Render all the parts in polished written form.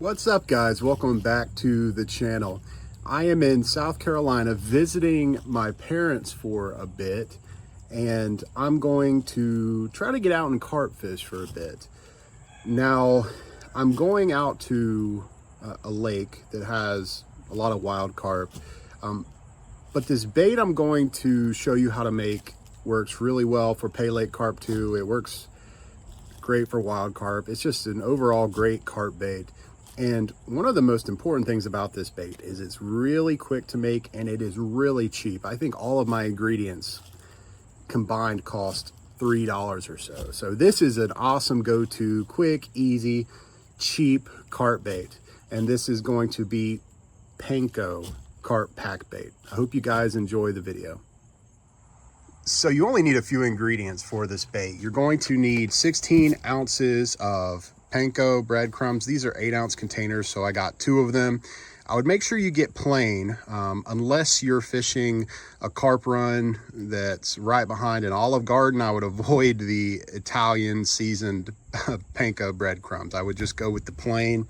What's up, guys? Welcome back to the channel. I am in South Carolina visiting my parents for a bit, and I'm going to try to get out and carp fish for a bit. Now, I'm going out to a lake that has a lot of wild carp, but this bait I'm going to show you how to make works really well for pay lake carp too. It works great for wild carp. It's just an overall great carp bait. And one of the most important things about this bait is it's really quick to make and it is really cheap. I think all of my ingredients combined cost $3 or so. So this is an awesome go-to, quick, easy, cheap carp bait. And this is going to be Panko Carp Pack Bait. I hope you guys enjoy the video. So you only need a few ingredients for this bait. You're going to need 16 ounces of Panko breadcrumbs. These are 8-ounce containers, so I got 2 of them. I would make sure you get plain, unless you're fishing a carp run that's right behind an Olive Garden. I would avoid the Italian seasoned Panko breadcrumbs. I would just go with the plain.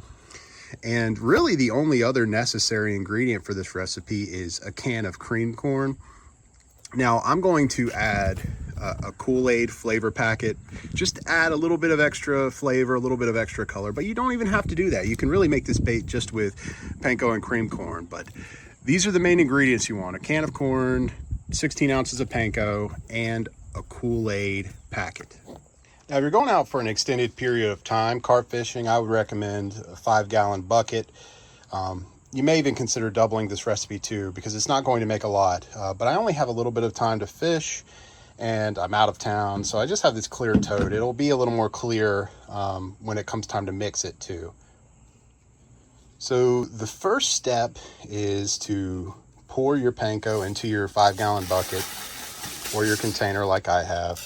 And really the only other necessary ingredient for this recipe is a can of cream corn. Now I'm going to add a Kool-Aid flavor packet, just to add a little bit of extra flavor, a little bit of extra color, but you don't even have to do that. You can really make this bait just with Panko and cream corn, but these are the main ingredients you want: a can of corn, 16 ounces of Panko, and a Kool-Aid packet. Now, if you're going out for an extended period of time carp fishing, I would recommend a 5-gallon bucket. You may even consider doubling this recipe too, because it's not going to make a lot, but I only have a little bit of time to fish and I'm out of town, so I just have this clear tote. It'll be a little more clear when it comes time to mix it too. So the first step is to pour your Panko into your 5-gallon bucket or your container like I have.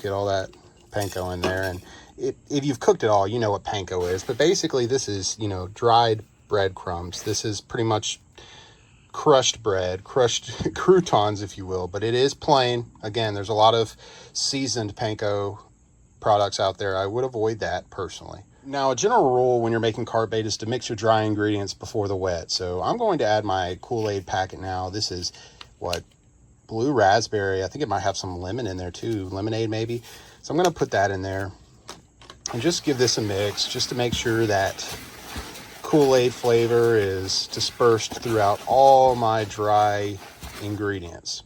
Get all that Panko in there, and if you've cooked it all, you know what Panko is, but basically this is, dried breadcrumbs. This is pretty much crushed bread, crushed croutons, if you will, but it is plain. Again, there's a lot of seasoned Panko products out there. I would avoid that personally. Now, a general rule when you're making carp bait is to mix your dry ingredients before the wet. So I'm going to add my Kool-Aid packet now. This is blue raspberry. I think it might have some lemon in there too, lemonade maybe. So I'm going to put that in there and just give this a mix, just to make sure that Kool-Aid flavor is dispersed throughout all my dry ingredients.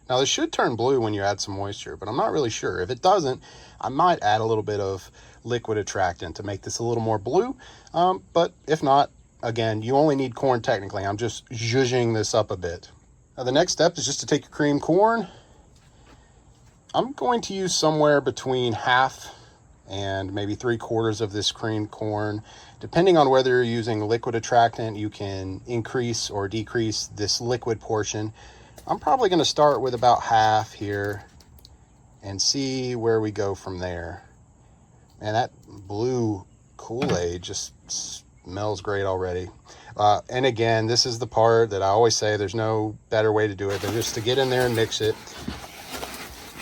Now, this should turn blue when you add some moisture, but I'm not really sure. If it doesn't, I might add a little bit of liquid attractant to make this a little more blue. But if not, again, you only need corn technically. I'm just zhuzhing this up a bit. Now, the next step is just to take your cream corn. I'm going to use somewhere between half and maybe 3/4 of this cream corn. Depending on whether you're using liquid attractant, you can increase or decrease this liquid portion. I'm probably going to start with about half here and see where we go from there. Man, that blue Kool-Aid just smells great already. And again, this is the part that I always say there's no better way to do it than just to get in there and mix it.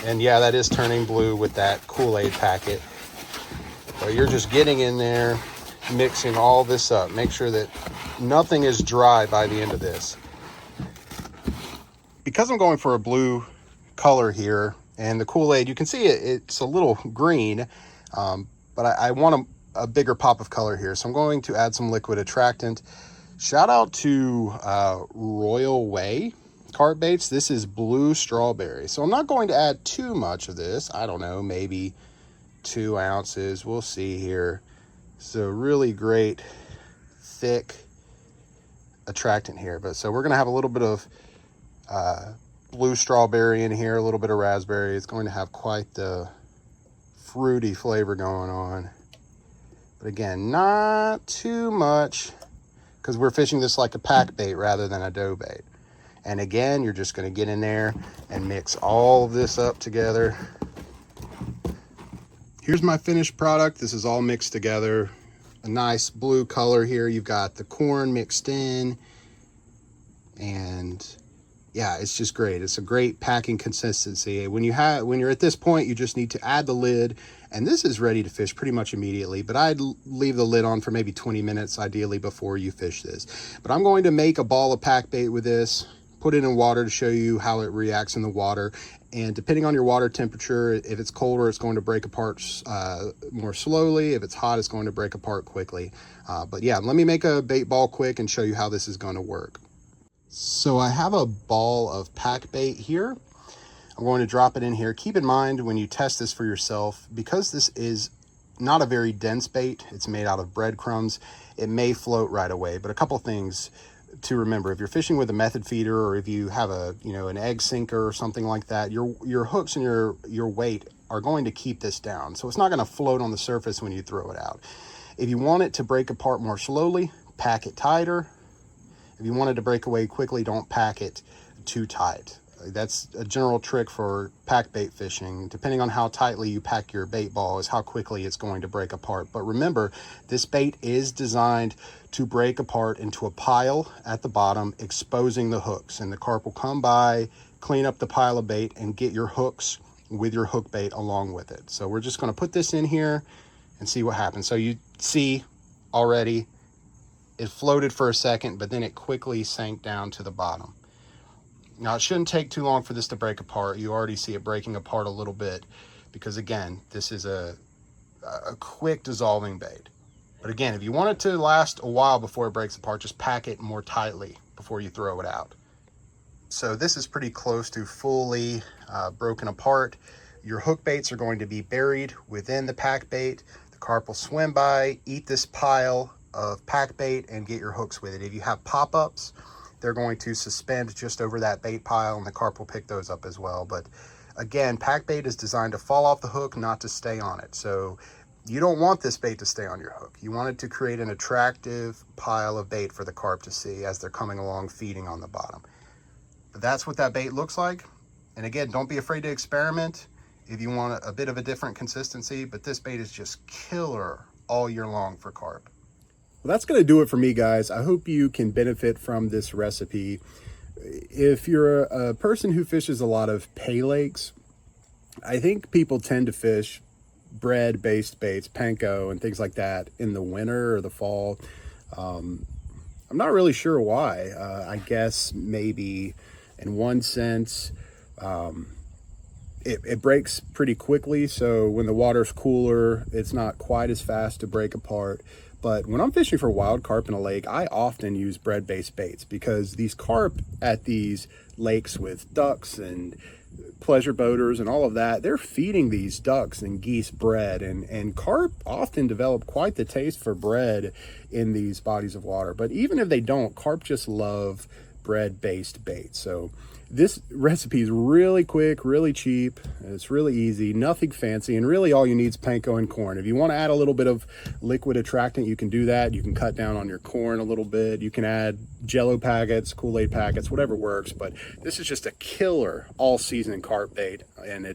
And yeah, that is turning blue with that Kool-Aid packet. But you're just getting in there, mixing all this up. Make sure that nothing is dry by the end of this. Because I'm going for a blue color here, and the Kool-Aid, you can see it's a little green, but I want a bigger pop of color here. So I'm going to add some liquid attractant. Shout out to Royal Way carp baits. This is blue strawberry. So I'm not going to add too much of this. I don't know, maybe 2 ounces. We'll see here. So really great thick attractant here. But so we're going to have a little bit of blue strawberry in here, a little bit of raspberry. It's going to have quite the fruity flavor going on. But again, not too much, because we're fishing this like a pack bait rather than a dough bait. And again, you're just going to get in there and mix all of this up together. Here's my finished product. This is all mixed together. A nice blue color here. You've got the corn mixed in, and yeah, it's just great. It's a great packing consistency. When you're at this point, you just need to add the lid And this is ready to fish pretty much immediately, but I'd leave the lid on for maybe 20 minutes ideally before you fish this. But I'm going to make a ball of pack bait with this, put it in water to show you how it reacts in the water. And depending on your water temperature, if it's colder, it's going to break apart more slowly. If it's hot, it's going to break apart quickly. But yeah, let me make a bait ball quick and show you how this is going to work. So I have a ball of pack bait here. I'm going to drop it in here. Keep in mind when you test this for yourself, because this is not a very dense bait, it's made out of breadcrumbs, it may float right away. But a couple things to remember: if you're fishing with a method feeder, or if you have a an egg sinker or something like that, your hooks and your weight are going to keep this down, so it's not going to float on the surface when you throw it out. If you want it to break apart more slowly, pack it tighter. If you want it to break away quickly, don't pack it too tight. That's a general trick for pack bait fishing. Depending on how tightly you pack your bait ball is how quickly it's going to break apart. But remember, this bait is designed to break apart into a pile at the bottom, exposing the hooks. And the carp will come by, clean up the pile of bait, and get your hooks with your hook bait along with it. So we're just going to put this in here and see what happens. So you see already it floated for a second, but then it quickly sank down to the bottom. Now, it shouldn't take too long for this to break apart. You already see it breaking apart a little bit because, again, this is a quick dissolving bait. But again, if you want it to last a while before it breaks apart, just pack it more tightly before you throw it out. So this is pretty close to fully broken apart. Your hook baits are going to be buried within the pack bait. The carp will swim by, eat this pile of pack bait, and get your hooks with it. If you have pop-ups, they're going to suspend just over that bait pile, and the carp will pick those up as well. But again, pack bait is designed to fall off the hook, not to stay on it. So you don't want this bait to stay on your hook. You want it to create an attractive pile of bait for the carp to see as they're coming along feeding on the bottom. But that's what that bait looks like. And again, don't be afraid to experiment if you want a bit of a different consistency, but this bait is just killer all year long for carp. Well, that's going to do it for me, guys. I hope you can benefit from this recipe. If you're a person who fishes a lot of pay lakes, I think people tend to fish bread-based baits, panko and things like that in the winter or the fall. I'm not really sure why. I guess maybe in one sense, it breaks pretty quickly. So when the water's cooler, it's not quite as fast to break apart. But when I'm fishing for wild carp in a lake, I often use bread-based baits because these carp at these lakes with ducks and pleasure boaters and all of that, they're feeding these ducks and geese bread, and carp often develop quite the taste for bread in these bodies of water. But even if they don't, carp just love bread-based bait. So this recipe is really quick, really cheap, it's really easy, nothing fancy, and really all you need is panko and corn. If you want to add a little bit of liquid attractant, you can do that. You can cut down on your corn a little bit. You can add Jello packets, Kool-Aid packets, whatever works. But this is just a killer all-season carp bait, and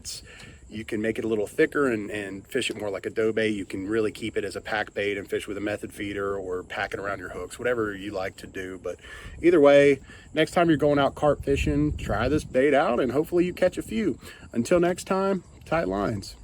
you can make it a little thicker and fish it more like a dough bait. You can really keep it as a pack bait and fish with a method feeder or pack it around your hooks, whatever you like to do. But either way, next time you're going out carp fishing, try this bait out and hopefully you catch a few. Until next time, tight lines.